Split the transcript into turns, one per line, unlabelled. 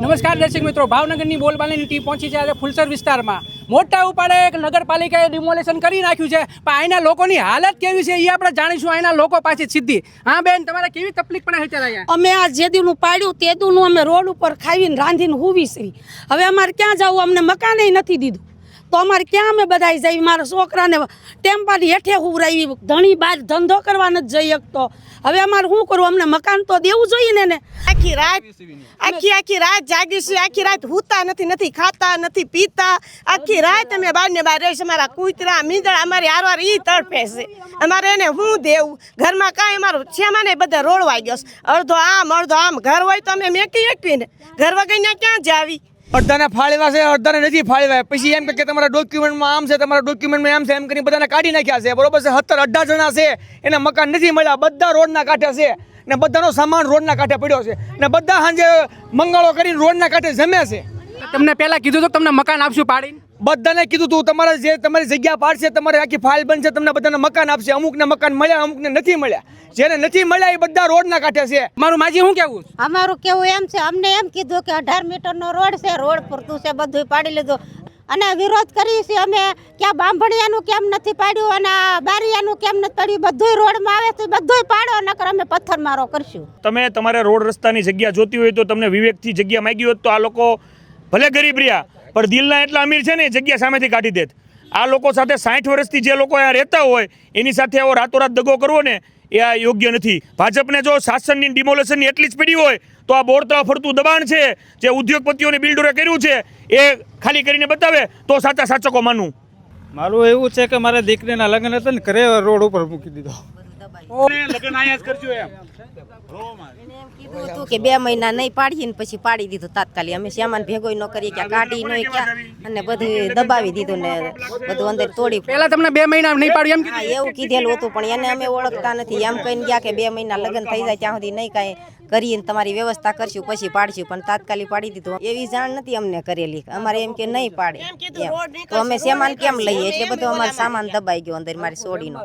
નમસ્કાર દર્શક મિત્રો, ભાવનગરની બોલબાલાની ટીમ પહોંચી છે આજે ફુલસર વિસ્તારમાં. મોટા ઉપાડે એક નગરપાલિકાએ ડિમોલેશન કરી નાખ્યું છે, પણ અહીંના લોકોની હાલત કેવી છે એ આપણે જાણીશું અહીંના લોકો પાસે સીધી. હા બેન, તમારે કેવી તકલીફ પડે છે અહીંયા?
અમે આ જે દીનું પાડ્યું તે દીનું અમે રોડ ઉપર ખાવીને રાંધીને હુવી છીએ. હવે અમારે ક્યાં જવું? અમને મકાને નથી દીધું તો અમારે ક્યાં અમે બધા જઈએ? મારા છોકરાને ટેમ્પાની હેઠે હુવરાવી, ધણી બહાર ધંધો કરવા નથી જઈ શકતો. હવે અમારે શું કરવું? અમને મકાન તો દેવું જોઈએ ને.
આખી રાત જાગીશું, આખી રાત હુતા નથી ખાતા નથી પીતા, આખી રાત અમે બહાર ને બહાર રહીશું. અમારા કૂતરા મીંદડા અમારી હારવાર ઈ તડપે છે. અમારે એને શું દેવું? ઘરમાં કાંઈ અમારું છેમાને બધા રોડવાઈ ગયો, અડધો આમ. ઘર હોય તો અમે મેકી શકીએ ને, ઘર વગર ક્યાં જાવી?
અડધાને ફાળવ્યા છે, અડધાને નથી ફાળવ્યા. પછી એમ કે તમારા ડોક્યુમેન્ટમાં આમ છે, તમારા ડોક્યુમેન્ટમાં એમ છે, એમ કરીને બધાને કાઢી નાખ્યા છે. બરોબર છે? 17-18 જણા છે, એને મકાન નથી મળ્યા. બધા રોડના કાંઠે છે ને બધાનો સામાન રોડના કાંઠે પડ્યો છે ને બધા સાંજે મંગાળો કરીને રોડના કાંઠે જમે છે.
તમને પહેલા કીધું તો તમને મકાન આપશું પાડીને?
બધાને કીધું તું તમારે જે તમારી જગ્યા પાડશે, તમારે આખી ફાઇલ બનશે, તમને બધાને મકાન આપશે. અમુકને મકાન મળ્યા, અમુકને નથી મળ્યા. જેને નથી મળ્યા એ બધા રોડના કાંઠે છે.
મારું માજી શું કેવું?
અમારું કેવું એમ છે, અમને એમ કીધું કે 18 મીટરનો રોડ છે, રોડ પૂરતું છે, બધું પાડી લીધું. અને વિરોધ કરીએ છીએ અમે, ક્યાં બાંભણિયાનું કેમ નથી પાડ્યું અને બારિયાનું કેમ નથી પાડ્યું? બધું રોડમાં આવે તો બધું પાડો, નકર અમે પથ્થરમારો કરશું.
તમે તમારે રોડ રસ્તાની જગ્યા જોતી હોય તો તમને વિવેકથી જગ્યા માંગી હોત તો આ લોકો ભલે ગરીબ રહ્યા પણ દિલના એટલા અમીર છે ને, જગ્યા સામેથી કાઢી દેત. આ લોકો સાથે 60 વર્ષથી જે લોકો અહીંયા રહેતા હોય એની સાથે આવો રાતોરાત દગો કરવો ને એ આ યોગ્ય નથી. ભાજપને જો શાસનની ડિમોલેશનની એટલી જ પીડી હોય તો આ બોર્ડ તરફ ફરતું દબાણ છે જે ઉદ્યોગપતિઓને બિલ્ડરે કર્યું છે એ ખાલી કરીને બતાવે તો સાચા સાચકો માનું.
મારું એવું છે કે મારા દીકરીના લગ્ન હતા ને, ઘરે રોડ ઉપર મૂકી દીધો.
લગ્ન અહીંયા જ કરજો એમ
કીધું હતું કે 2 મહિના નહીં પાડીએ ને પછી પાડી દીધું તાત્કાલિક. અમે સામાન ભેગો ન કરીએ, ક્યાં કાઢી ન ક્યાં, અને બધું દબાવી દીધું ને બધું અંદર તોડી.
પહેલા તમને 2 મહિના નહીં પાડ્યું એમ?
હા, એવું કીધેલું હતું, પણ એને અમે ઓળખતા નથી. એમ કહીને ગયા કે 2 મહિના લગ્ન થઈ જાય ત્યાં સુધી નહીં કાંઈ કરીને તમારી વ્યવસ્થા કરશું પછી પાડશું, પણ તાત્કાલિક પાડી દીધું. એવી જાણ નથી અમને કરેલી. અમારે એમ કે નહીં પાડે એમ તો અમે સામાન કેમ લઈએ? એટલે બધું અમારો સામાન દબાઈ ગયો અંદર મારી સોડીનો.